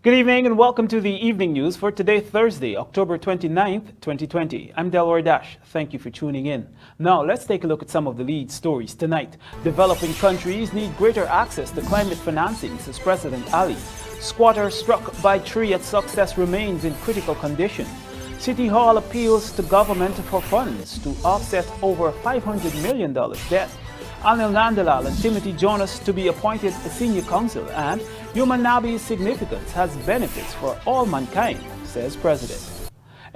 Good evening and welcome to the evening news for today, Thursday, October 29th, 2020. I'm Delroy Dash. Thank you for tuning in. Now, let's take a look at some of the lead stories tonight. Developing countries need greater access to climate financing, says President Ali. Squatter struck by tree at Success remains in critical condition. City Hall appeals to government for funds to offset over $500 million debt. Anil Nandalal and Timothy Jonas to be appointed senior counsel, and human Nabi's significance has benefits for all mankind, says President.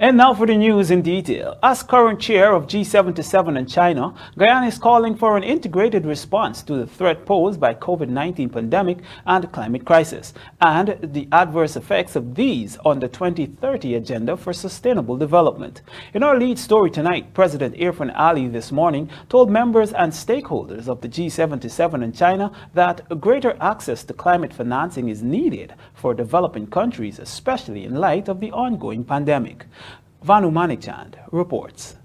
And now for the news in detail. As current chair of G77 and China, Guyana is calling for an integrated response to the threat posed by COVID-19 pandemic and climate crisis, and the adverse effects of these on the 2030 Agenda for Sustainable Development. In our lead story tonight, President Irfan Ali this morning told members and stakeholders of the G77 and China that greater access to climate financing is needed for developing countries, especially in light of the ongoing pandemic. Vanu Manichand reports.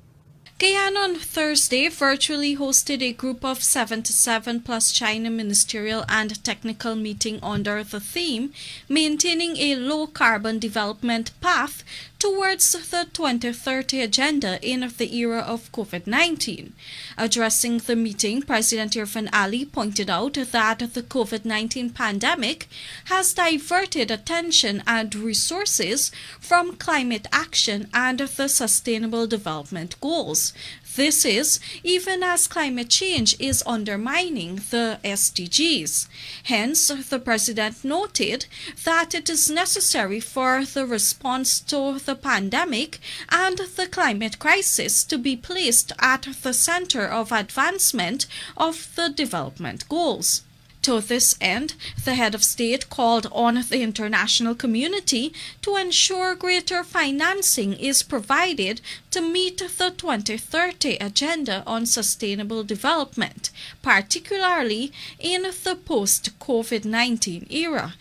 Guyana on Thursday virtually hosted a group of 77 plus China ministerial and technical meeting under the theme Maintaining a Low-Carbon Development Path towards the 2030 Agenda in the era of COVID-19. Addressing the meeting, President Irfan Ali pointed out that the COVID-19 pandemic has diverted attention and resources from climate action and the Sustainable Development Goals. This is even as climate change is undermining the SDGs. Hence, the President noted that it is necessary for the response to the pandemic and the climate crisis to be placed at the center of advancement of the development goals. To this end, the head of state called on the international community to ensure greater financing is provided to meet the 2030 Agenda on Sustainable Development, particularly in the post-COVID-19 era.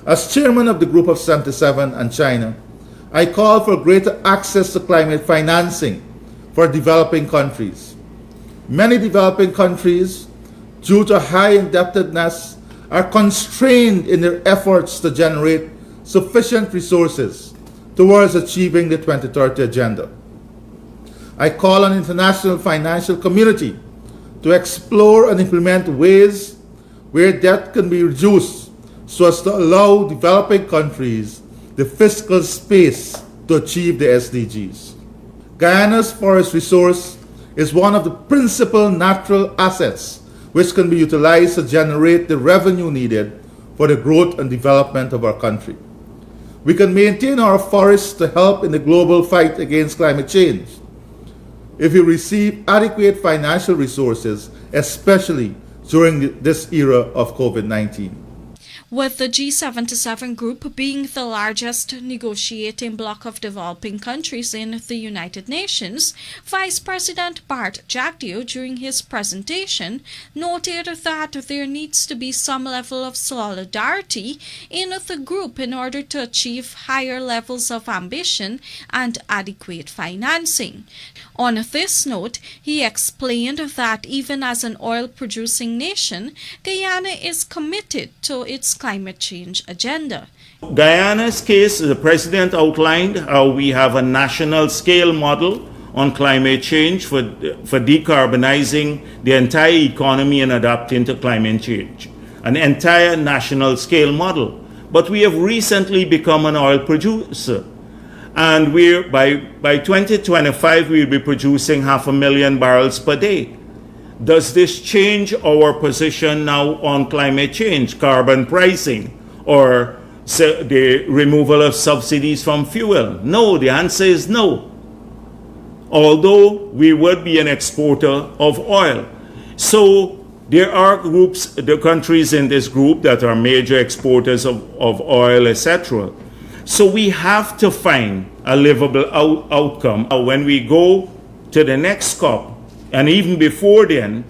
As chairman of the Group of 77 and China, I call for greater access to climate financing for developing countries. Many developing countries, due to high indebtedness, are constrained in their efforts to generate sufficient resources towards achieving the 2030 Agenda. I call on the international financial community to explore and implement ways where debt can be reduced so as to allow developing countries the fiscal space to achieve the SDGs. Guyana's forest resource is one of the principal natural assets which can be utilized to generate the revenue needed for the growth and development of our country. We can maintain our forests to help in the global fight against climate change if we receive adequate financial resources, especially during this era of COVID-19. With the G77 group being the largest negotiating bloc of developing countries in the United Nations, Vice President Bart Jagdeo, during his presentation, noted that there needs to be some level of solidarity in the group in order to achieve higher levels of ambition and adequate financing. On this note, he explained that even as an oil-producing nation, Guyana is committed to its climate change agenda. Guyana's case, the President outlined how we have a national scale model on climate change for decarbonizing the entire economy and adapting to climate change. An entire national scale model. But we have recently become an oil producer. And by 2025, we'll be producing 500,000 barrels per day. Does this change our position now on climate change, carbon pricing, or the removal of subsidies from fuel? No, the answer is no. Although we would be an exporter of oil. So there are groups, the countries in this group that are major exporters of oil, etc. So we have to find a livable outcome. When we go to the next COP, and even before then,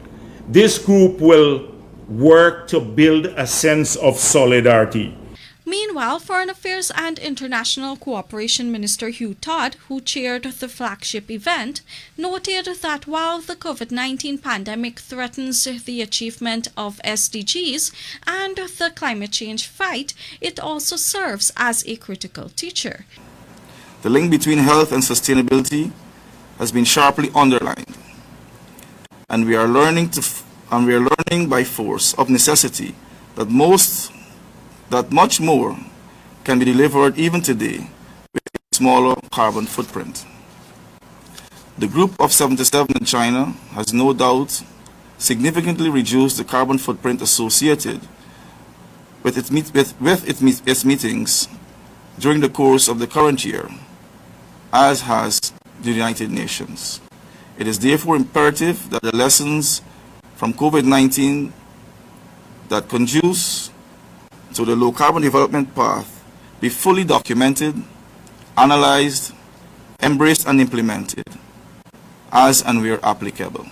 this group will work to build a sense of solidarity. Meanwhile, Foreign Affairs and International Cooperation Minister Hugh Todd, who chaired the flagship event, noted that while the COVID-19 pandemic threatens the achievement of SDGs and the climate change fight, it also serves as a critical teacher. The link between health and sustainability has been sharply underlined, and we are learning by force of necessity that much more can be delivered even today with a smaller carbon footprint. The Group of 77 in China has no doubt significantly reduced the carbon footprint associated with its meetings during the course of the current year, as has the United Nations. It is therefore imperative that the lessons from COVID-19 that conduce to the low-carbon development path be fully documented, analyzed, embraced and implemented as and where applicable.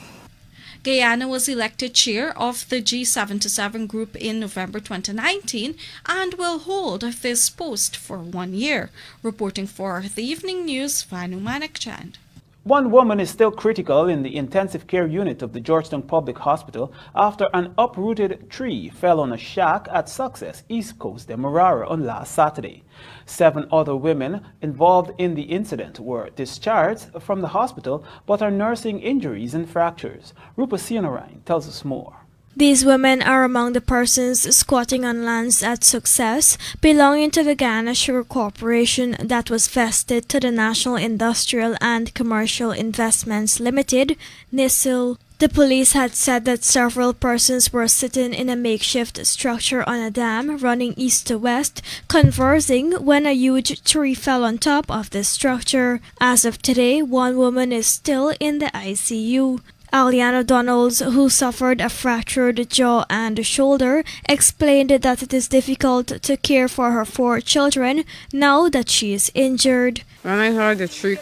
Guyana was elected chair of the G77 group in November 2019 and will hold this post for 1 year. Reporting for the Evening News, Vanu Manakchand. One woman is still critical in the intensive care unit of the Georgetown Public Hospital after an uprooted tree fell on a shack at Success, East Coast, Demerara on last Saturday. 7 other women involved in the incident were discharged from the hospital but are nursing injuries and fractures. Rupa Sianarayan tells us more. These women are among the persons squatting on lands at Success belonging to the Guyana Sugar Corporation that was vested to the National Industrial and Commercial Investments Limited, NISIL. The police had said that several persons were sitting in a makeshift structure on a dam running east to west, conversing when a huge tree fell on top of the structure. As of today, one woman is still in the ICU. Aliana Donalds, who suffered a fractured jaw and shoulder, explained that it is difficult to care for her 4 children now that she is injured. When I heard the tree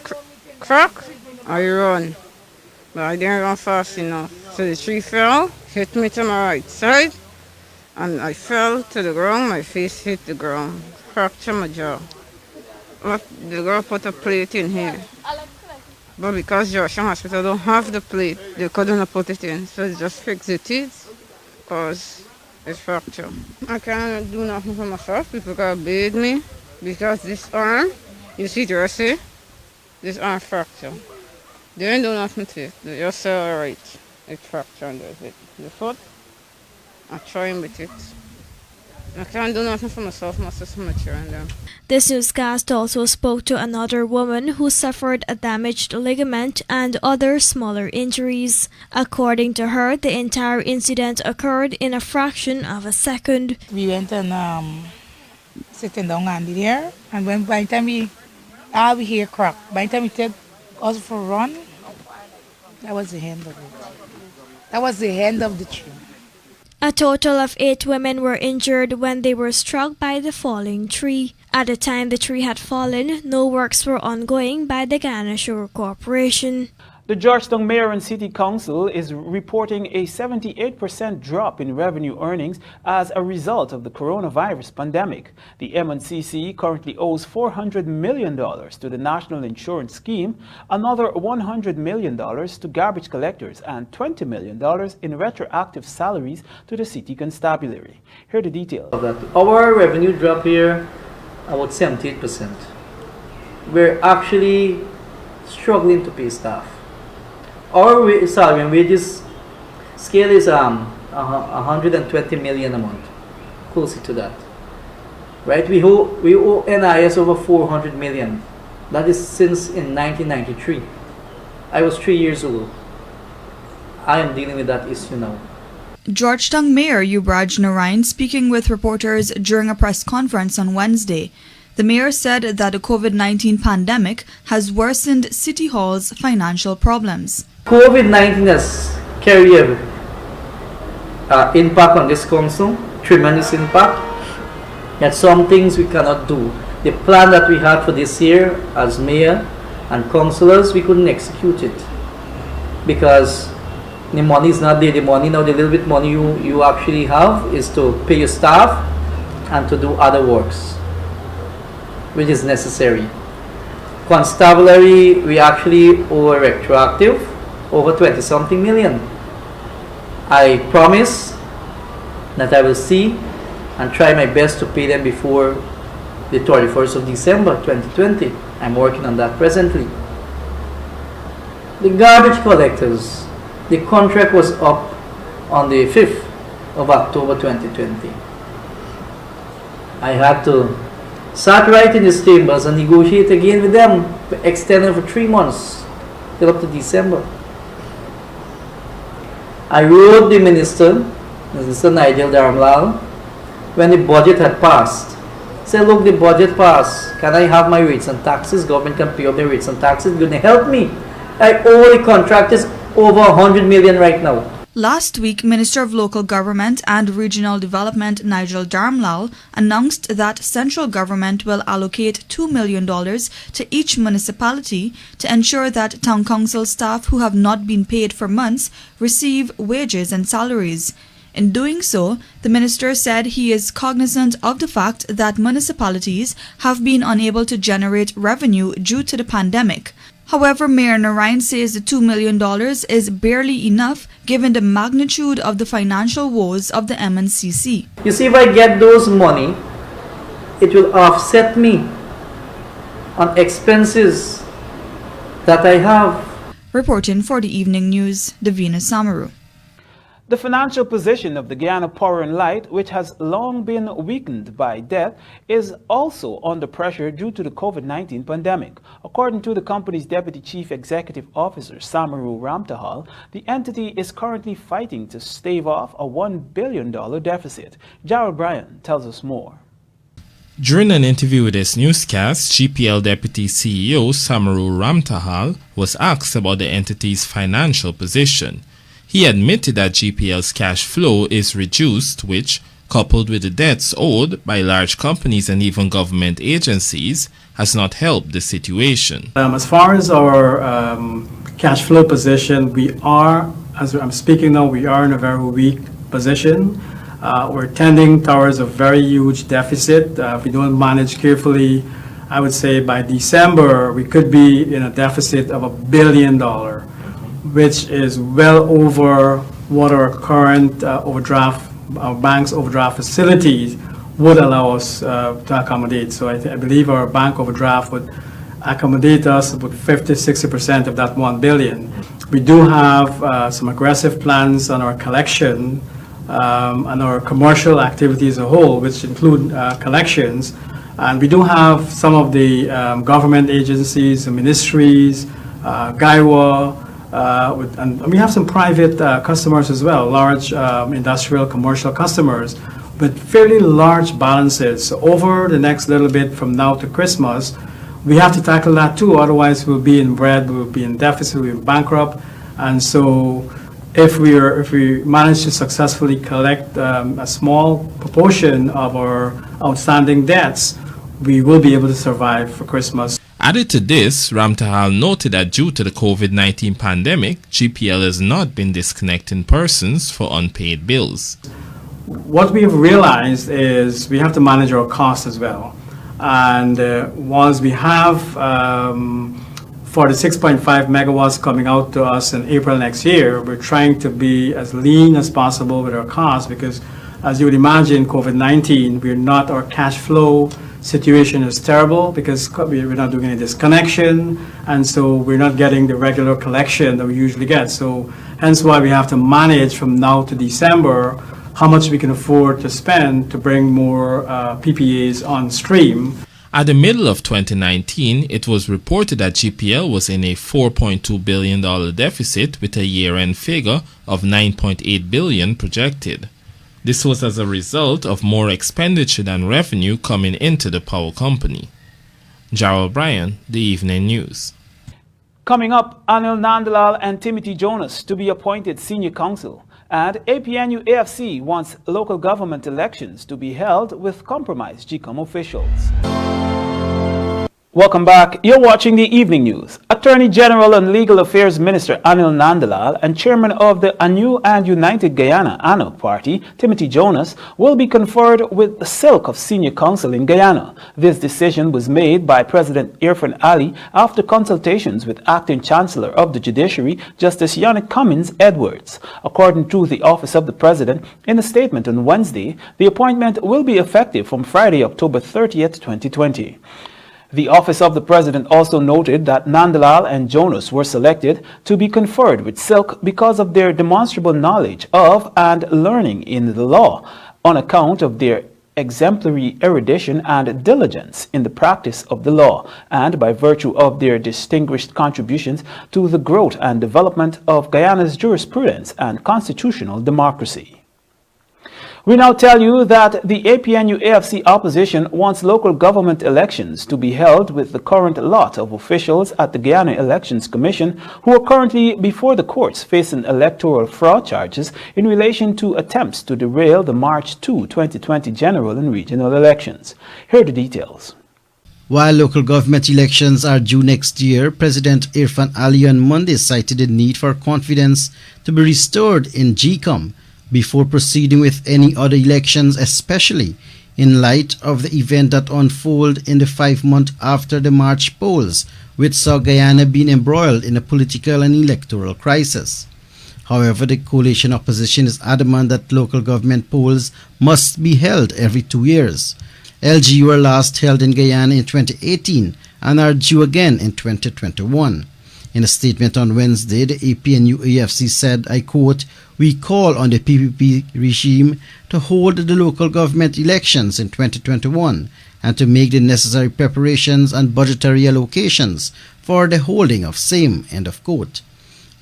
crack, I run, but I didn't run fast enough. So the tree fell, hit me to my right side, and I fell to the ground, my face hit the ground, fractured my jaw. But the girl put a plate in here. But because Georgetown Hospital don't have the plate, they couldn't put it in. So they just fix the teeth because it's fractured. I can't do nothing for myself. People gotta bathe me because this arm, you see the rest here, this arm fractured. They didn't do nothing to it. They just say, all right, it's fractured and that's it. The foot, I'm trying with it. I can't do nothing for myself, my sister, my children. This newscast also spoke to another woman who suffered a damaged ligament and other smaller injuries. According to her, the entire incident occurred in a fraction of a second. We went and sitting down on there, and when by the time we hear crack, by the time we take us for a run, that was the end of it. That was the end of the tree. A total of 8 women were injured when they were struck by the falling tree. At the time the tree had fallen, no works were ongoing by the Guyana Sugar Corporation. The Georgetown Mayor and City Council is reporting a 78% drop in revenue earnings as a result of the coronavirus pandemic. The M&CC currently owes $400 million to the National Insurance Scheme, another $100 million to garbage collectors, and $20 million in retroactive salaries to the City Constabulary. Here are the details. Our revenue drop here about 78%. We're actually struggling to pay staff. Our salary and wages scale is 120 million a month, closer to that. Right? We owe NIS over 400 million. That is since in 1993. I was 3 years old. I am dealing with that issue now. Georgetown Mayor Yubraj Narayan speaking with reporters during a press conference on Wednesday. The mayor said that the COVID-19 pandemic has worsened City Hall's financial problems. COVID-19 has carried impact on this council, tremendous impact. There are some things we cannot do. The plan that we had for this year as mayor and councillors, we couldn't execute it because the money is not there. The money now, the little bit money you actually have is to pay your staff and to do other works which is necessary. Constabulary, we actually owe retroactive over 20 something million. I promise that I will see and try my best to pay them before the 31st of December 2020. I'm working on that presently. The garbage collectors, the contract was up on the 5th of October 2020. I had to start right in these chambers and negotiate again with them, extended for 3 months till up to December. I wrote the Minister Nigel Darmlal, when the budget had passed. Said, look, the budget passed. Can I have my rates and taxes? Government can pay up the rates and taxes. Going to help me. I owe the contractors over 100 million right now. Last week, Minister of Local Government and Regional Development Nigel Darmlal announced that central government will allocate $2 million to each municipality to ensure that town council staff who have not been paid for months receive wages and salaries. In doing so, the minister said he is cognizant of the fact that municipalities have been unable to generate revenue due to the pandemic. However, Mayor Narain says the $2 million is barely enough given the magnitude of the financial woes of the MNCC. You see, if I get those money, it will offset me on expenses that I have. Reporting for the Evening News, Davina Samaru. The financial position of the Guyana Power and Light, which has long been weakened by debt, is also under pressure due to the COVID-19 pandemic. According to the company's Deputy Chief Executive Officer, Samaru Ramtahal, the entity is currently fighting to stave off a $1 billion deficit. Jarrell Bryan tells us more. During an interview with this newscast, GPL Deputy CEO Samaru Ramtahal was asked about the entity's financial position. He admitted that GPL's cash flow is reduced, which, coupled with the debts owed by large companies and even government agencies, has not helped the situation. As far as our cash flow position, we are, as I'm speaking now, we are in a very weak position. We're tending towards a very huge deficit. If we don't manage carefully, I would say by December, we could be in a deficit of $1 billion. Which is well over what our current overdraft, our bank's overdraft facilities would allow us to accommodate. So I believe our bank overdraft would accommodate us about 50–60% of that $1 billion. We do have some aggressive plans on our collection and our commercial activity as a whole, which include collections. And we do have some of the government agencies, the ministries, GAIWA, and we have some private customers as well, large industrial, commercial customers with fairly large balances. So over the next little bit from now to Christmas, we have to tackle that too. Otherwise, we'll be in red, we'll be in deficit, we'll be bankrupt. And so if we manage to successfully collect a small proportion of our outstanding debts, we will be able to survive for Christmas. Added to this, Ramtahal noted that due to the COVID-19 pandemic, GPL has not been disconnecting persons for unpaid bills. What we have realized is we have to manage our costs as well. And once we have for the 6.5 megawatts coming out to us in April next year, we're trying to be as lean as possible with our costs because, as you would imagine, COVID-19, our cash flow situation is terrible because we're not doing any disconnection, and so we're not getting the regular collection that we usually get. So hence why we have to manage from now to December how much we can afford to spend to bring more PPAs on stream. At the middle of 2019, it was reported that GPL was in a $4.2 billion deficit with a year-end figure of $9.8 billion projected. This was as a result of more expenditure than revenue coming into the power company. Jarrell Bryan, The Evening News. Coming up, Anil Nandalal and Timothy Jonas to be appointed senior counsel. And APNU AFC wants local government elections to be held with compromised GCOM officials. Welcome back. You're watching the Evening News. Attorney General and Legal Affairs Minister Anil Nandalal and Chairman of the Anew and United Guyana ANO Party, Timothy Jonas, will be conferred with the silk of Senior Counsel in Guyana. This decision was made by President Irfan Ali after consultations with Acting Chancellor of the Judiciary, Justice Yannick Cummins Edwards. According to the Office of the President, in a statement on Wednesday, the appointment will be effective from Friday, October 30th, 2020. The Office of the President also noted that Nandalal and Jonas were selected to be conferred with silk because of their demonstrable knowledge of and learning in the law, on account of their exemplary erudition and diligence in the practice of the law, and by virtue of their distinguished contributions to the growth and development of Guyana's jurisprudence and constitutional democracy. We now tell you that the APNU-AFC opposition wants local government elections to be held with the current lot of officials at the Guyana Elections Commission who are currently before the courts facing electoral fraud charges in relation to attempts to derail the March 2, 2020 general and regional elections. Here are the details. While local government elections are due next year, President Irfan Ali on Monday cited the need for confidence to be restored in GCOM before proceeding with any other elections, especially in light of the event that unfolded in the 5 months after the March polls, which saw Guyana being embroiled in a political and electoral crisis. However, the coalition opposition is adamant that local government polls must be held every 2 years. LG were last held in Guyana in 2018 and are due again in 2021. In a statement on Wednesday, the APNU-AFC said, I quote, "We call on the PPP regime to hold the local government elections in 2021 and to make the necessary preparations and budgetary allocations for the holding of same," end of quote.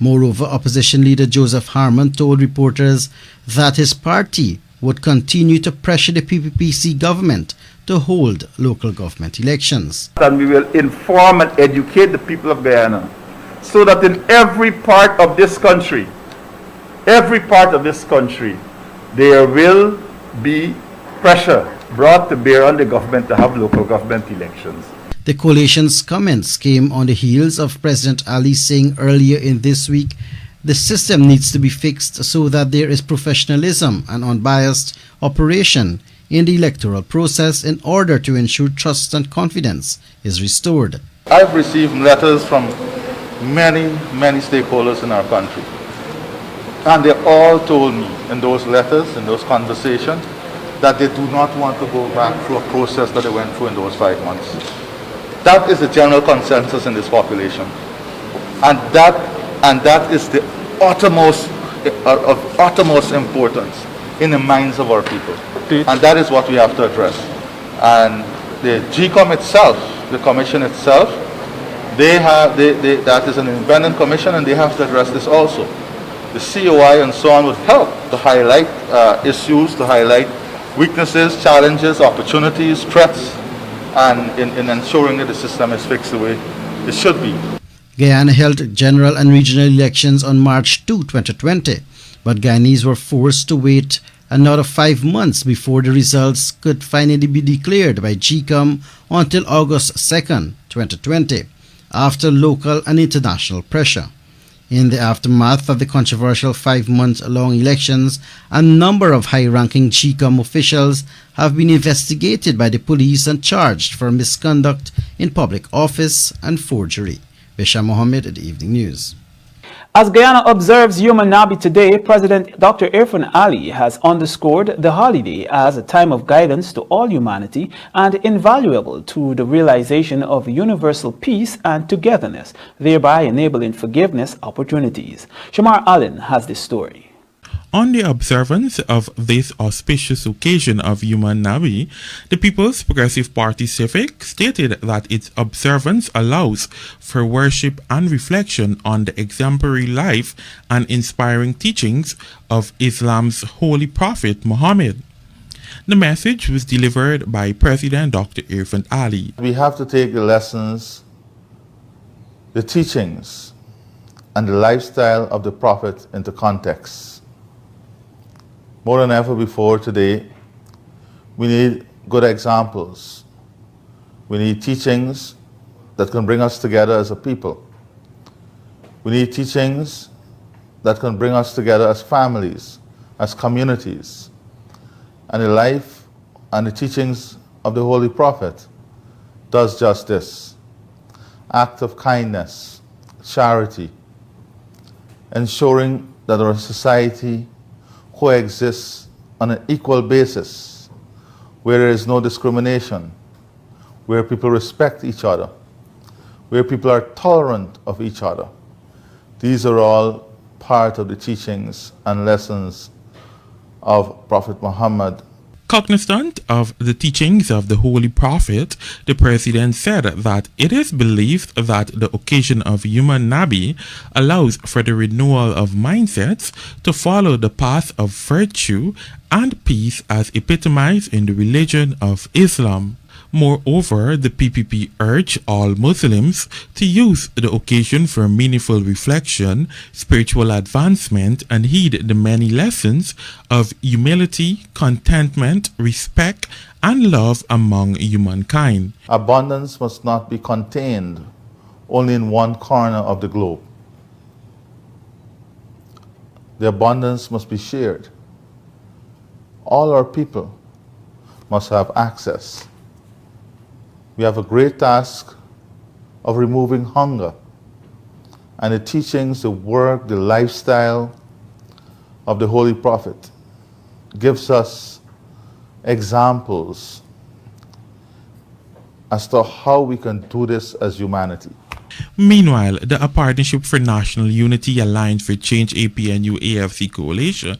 Moreover, opposition leader Joseph Harmon told reporters that his party would continue to pressure the PPPC government to hold local government elections. And we will inform and educate the people of Guyana, so that in every part of this country, there will be pressure brought to bear on the government to have local government elections. The coalition's comments came on the heels of President Ali saying earlier in this week the system needs to be fixed so that there is professionalism and unbiased operation in the electoral process in order to ensure trust and confidence is restored. I've received letters from many stakeholders in our country, and they all told me in those letters, in those conversations, that they do not want to go back through a process that they went through in those 5 months. That is the general consensus in this population, and that is the uttermost importance in the minds of our people, and that is what we have to address. And the GCOM itself, the commission itself, that is an independent commission, and they have to address this also. The COI and so on would help to highlight issues, to highlight weaknesses, challenges, opportunities, threats, and in ensuring that the system is fixed the way it should be. Guyana held general and regional elections on March 2, 2020, but Guyanese were forced to wait another 5 months before the results could finally be declared by GCOM until August 2nd, 2020. After local and international pressure. In the aftermath of the controversial 5-month-long elections, a number of high-ranking GCOM officials have been investigated by the police and charged for misconduct in public office and forgery. Bisham Mohammed at the Evening News. As Guyana observes Yom Nabi today, President Dr. Irfan Ali has underscored the holiday as a time of guidance to all humanity and invaluable to the realization of universal peace and togetherness, thereby enabling forgiveness opportunities. Shamar Allen has this story. On the observance of this auspicious occasion of Yom Nabi, the People's Progressive Party Civic stated that its observance allows for worship and reflection on the exemplary life and inspiring teachings of Islam's holy prophet Muhammad. The message was delivered by President Dr. Irfan Ali. We have to take the lessons, the teachings, and the lifestyle of the prophet into context. More than ever before today, we need good examples. We need teachings that can bring us together as a people. We need teachings that can bring us together as families, as communities. And the life and the teachings of the Holy Prophet does just this. Act of kindness, charity, ensuring that our society coexists on an equal basis, where there is no discrimination, where people respect each other, where people are tolerant of each other. These are all part of the teachings and lessons of Prophet Muhammad. Cognizant of the teachings of the Holy Prophet, the President said that it is believed that the occasion of Human Nabi allows for the renewal of mindsets to follow the path of virtue and peace as epitomized in the religion of Islam. Moreover, the PPP urged all Muslims to use the occasion for meaningful reflection, spiritual advancement, and heed the many lessons of humility, contentment, respect, and love among humankind. Abundance must not be contained only in one corner of the globe. The abundance must be shared. All our people must have access. We have a great task of removing hunger, and the teachings, the work, the lifestyle of the Holy Prophet gives us examples as to how we can do this as humanity. Meanwhile, the Partnership for National Unity Alliance for Change APNU AFC Coalition,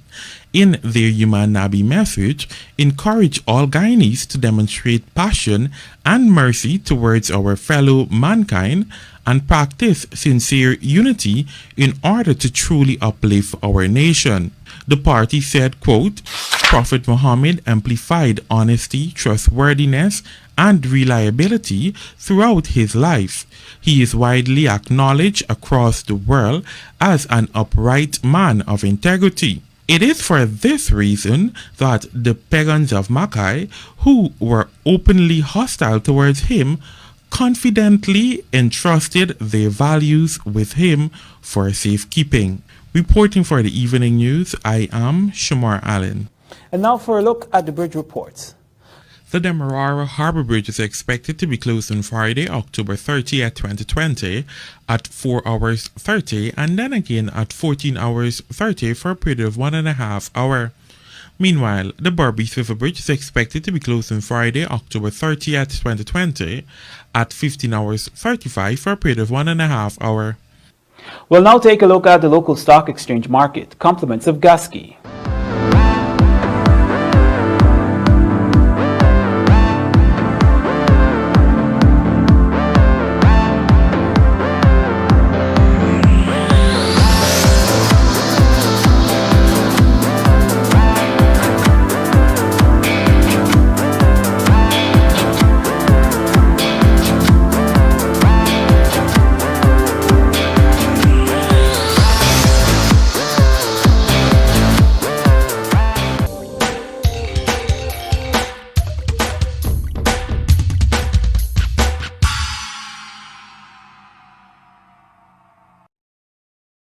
in their Human Nabi message, encourage all Guyanese to demonstrate passion and mercy towards our fellow mankind and practice sincere unity in order to truly uplift our nation. The party said, quote, Prophet Muhammad amplified honesty, trustworthiness, and reliability throughout his life. He is widely acknowledged across the world as an upright man of integrity. It is for this reason that the pagans of Mackay, who were openly hostile towards him, confidently entrusted their values with him for safekeeping. Reporting for the Evening News, I am Shamar Allen. And now for a look at the bridge reports. The Demerara Harbour Bridge is expected to be closed on Friday, October 30th, 2020 at 4 hours 30 and then again at 14 hours 30 for a period of 1.5 hours. Meanwhile, the Berbice River Bridge is expected to be closed on Friday, October 30th, 2020 at 15 hours 35 for a period of 1.5 hours. We'll now take a look at the local stock exchange market. Compliments of Gaski.